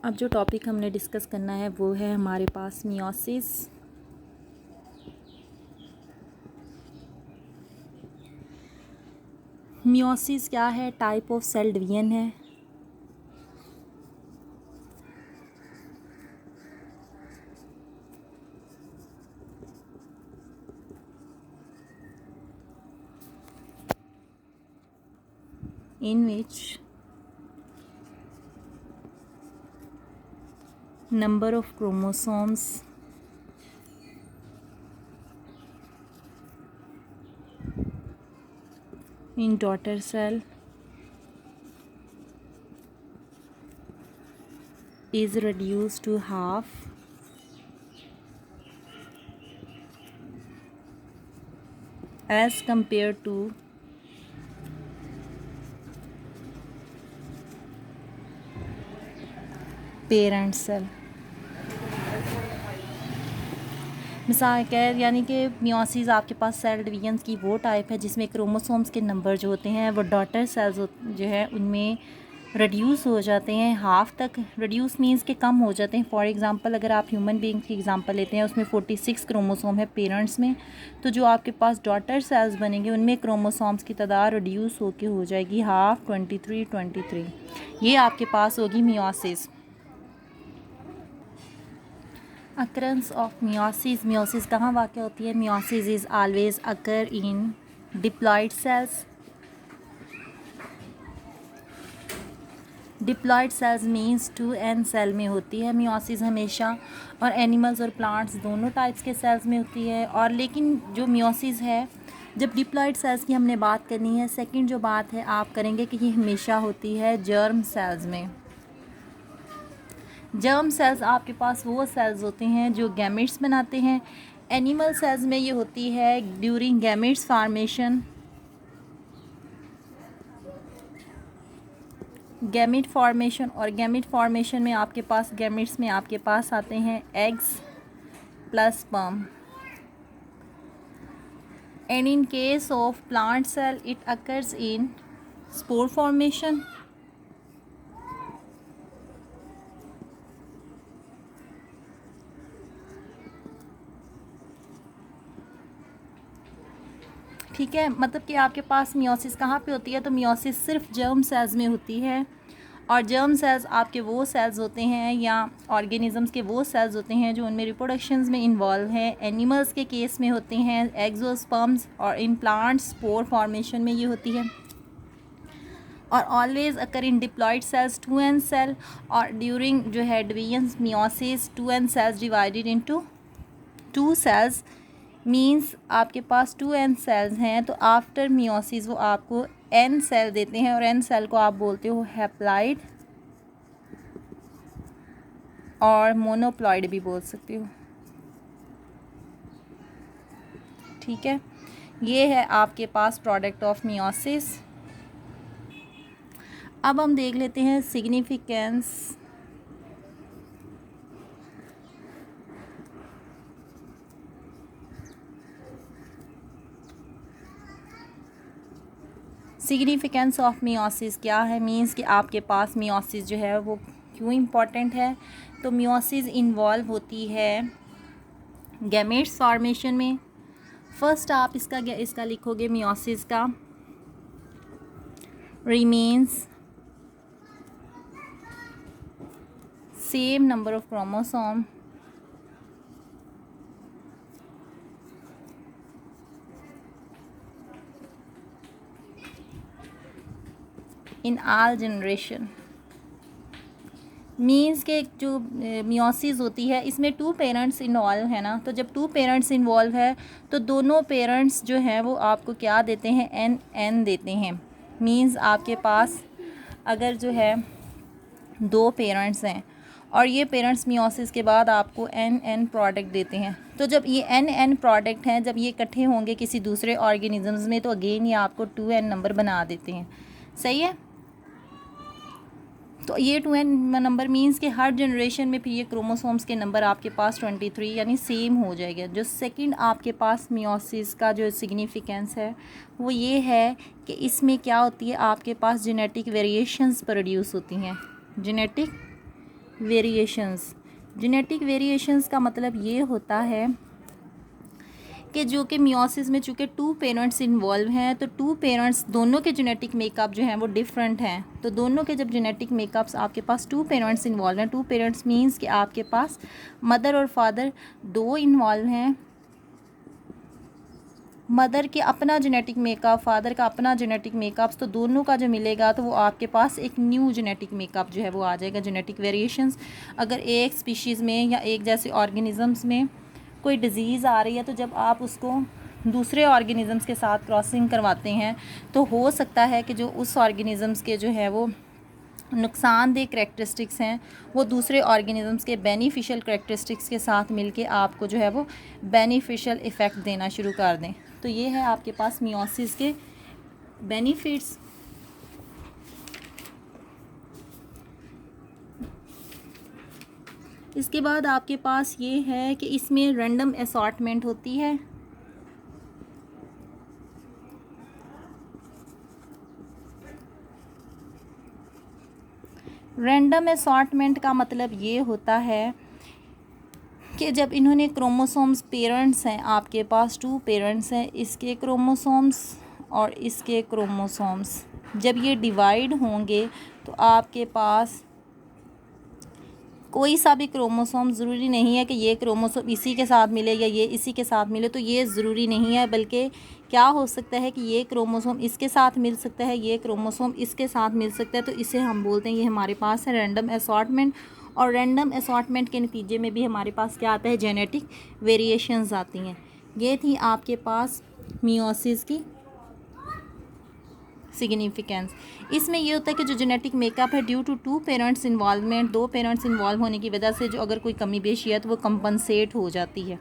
अब जो टॉपिक हमने डिस्कस करना है वो है हमारे पास मियोसिस। मियोसिस क्या है? टाइप ऑफ सेल डिवीजन है। in which number of chromosomes in daughter cell is reduced to half as compared to parent cell। मिसाल के यानी कि मियोसिस आपके पास सेल डिवीजन्स की वो टाइप है जिसमें क्रोमोसोम्स के नंबर जो होते हैं वो डॉटर सेल्स जो है उनमें रिड्यूस हो जाते हैं हाफ तक। रिड्यूस मींस के कम हो जाते हैं। फॉर एग्जांपल अगर आप ह्यूमन बीइंग की एग्जांपल लेते हैं उसमें 46 क्रोमोसोम है पेरेंट्स में, तो जो आपके पास डॉटर सेल्स बनेंगे उनमें क्रोमोसोम्स की तादाद रिड्यूस होके हो जाएगी हाफ 23। ये आपके पास होगी meiosis. Occurrence of meiosis. Meiosis कहाँ वाक़ होती है? Meiosis is always occur in diploid cells. Diploid cells means 2n cell में होती है मियोसिस हमेशा, और एनिमल्स और प्लांट्स दोनों टाइप्स के सेल्स में होती है। और लेकिन जो मियोसिस है, जब डिप्लॉयड सेल्स की हमने बात करनी है, सेकंड जो बात है आप करेंगे कि ये हमेशा होती है जर्म सेल्स में। जर्म सेल्स आपके पास वो सेल्स होते हैं जो गैमेट्स बनाते हैं। एनिमल सेल्स में ये होती है during gametes formation. Gamete formation, और गैमेट फॉर्मेशन में आपके पास गैमेट्स में आपके पास आते हैं eggs plus sperm. And in case of plant cell it occurs in spore formation. ठीक है, मतलब कि आपके पास मियोसिस कहाँ पे होती है? तो मियोसिस सिर्फ जर्म सेल्स में होती है, और जर्म सेल्स आपके वो सेल्स होते हैं या ऑर्गेनिजम्स के वो सेल्स होते हैं जो उनमें रिप्रोडक्शंस में इन्वॉल्व हैं। एनिमल्स के केस में होते हैं एग्जोस्पर्म्स, और इन प्लांट्स स्पोर फॉर्मेशन में ये होती है। और always occur in diploid cells 2n cell, और ड्यूरिंग जो है division meiosis 2n cells divided into 2 cells means आपके पास 2n सेल्स हैं, तो आफ्टर मियोसिस वो आपको n सेल देते हैं, और n सेल को आप बोलते हो हैप्लॉइड और मोनोप्लॉइड भी बोल सकते हो। ठीक है, ये है आपके पास प्रोडक्ट ऑफ मियोसिस। अब हम देख लेते हैं सिग्निफिकेंस। सिग्निफिकेंस ऑफ मियोसिस क्या है? मींस कि आपके पास मियोसिस जो है वो क्यों इम्पॉर्टेंट है? तो मियोसिस इन्वॉल्व होती है गैमेट्स फॉर्मेशन में। फर्स्ट आप इसका लिखोगे मियोसिस का remains same number of chromosome in all generation. Means के जो मियोसिस होती है इसमें 2 पेरेंट्स इन्वॉल्व है ना, तो जब 2 पेरेंट्स इन्वॉल्व है तो दोनों पेरेंट्स जो हैं वो आपको क्या देते हैं? n देते हैं। मीन्स आपके पास अगर जो है 2 पेरेंट्स हैं और ये पेरेंट्स मियोसिस के बाद आपको n प्रोडक्ट देते हैं, तो जब ये n प्रोडक्ट हैं जब ये इकट्ठे होंगे किसी दूसरे ऑर्गेनिजम्स में तो अगेन ये आपको 2n नंबर बना देते हैं। सही है, तो ये 2n नंबर मींस कि हर जनरेशन में फिर ये क्रोमोसोम्स के नंबर आपके पास 23 यानी सेम हो जाएगा। जो सेकंड आपके पास मियोसिस का जो सिग्निफिकेंस है वो ये है कि इसमें क्या होती है, आपके पास जेनेटिक वेरिएशंस प्रोड्यूस होती हैं। Genetic variations. जेनेटिक वेरिएशंस का मतलब ये होता है कि जो कि मियोसिस में चूँकि 2 पेरेंट्स इन्वॉल्व हैं, तो 2 पेरेंट्स दोनों के जेनेटिक मेकअप जो हैं वो डिफरेंट हैं। तो दोनों के जब जेनेटिक मेकअप्स आपके पास 2 पेरेंट्स इन्वॉल्व हैं, 2 पेरेंट्स मींस कि आपके पास मदर और फादर 2 इन्वॉल्व हैं, मदर के अपना जेनेटिक मेकअप, फादर का अपना जेनेटिक मेकअप, तो दोनों का जो मिलेगा तो वो आपके पास एक न्यू जेनेटिक मेकअप जो है वो आ जाएगा। जेनेटिक वेरिएशंस, अगर एक स्पीशीज़ में या एक जैसे ऑर्गेनिज़म्स में कोई डिज़ीज़ आ रही है, तो जब आप उसको दूसरे ऑर्गेनिज़म्स के साथ क्रॉसिंग करवाते हैं तो हो सकता है कि जो उस ऑर्गेनिज़म्स के जो है वो नुकसानदेह करैक्टरिस्टिक्स हैं वो दूसरे ऑर्गेनिज़म्स के बेनिफिशियल करैक्टरिस्टिक्स के साथ मिलके आपको जो है वो बेनिफिशियल इफ़ेक्ट देना शुरू कर दें। तो ये है आपके पास मियोसिस के बेनिफिट्स। इसके बाद आपके पास ये है कि इसमें रैंडम असॉर्टमेंट होती है। रैंडम असॉर्टमेंट का मतलब ये होता है कि जब इन्होंने क्रोमोसोम्स, पेरेंट्स हैं आपके पास 2 पेरेंट्स हैं, इसके क्रोमोसोम्स और इसके क्रोमोसोम्स जब ये डिवाइड होंगे तो आपके पास कोई सा भी क्रोमोसोम, ज़रूरी नहीं है कि ये क्रोमोसोम इसी के साथ मिले या ये इसी के साथ मिले, तो ये ज़रूरी नहीं है, बल्कि क्या हो सकता है कि ये क्रोमोसोम इसके साथ मिल सकता है, ये क्रोमोसोम इसके साथ मिल सकता है। तो इसे हम बोलते हैं ये हमारे पास है रैंडम असॉर्टमेंट। और रैंडम असॉर्टमेंट के नतीजे में भी हमारे पास क्या आता है, जेनेटिक वेरिएशंस आती हैं। ये थी आपके पास मियोसिस की सिग्निफिकेंस। इसमें ये होता है कि जो जेनेटिक मेकअप है due to 2 parents involvement, 2 parents involve होने की वजह से जो अगर कोई कमी बेशी है तो वो कंपनसेट हो जाती है।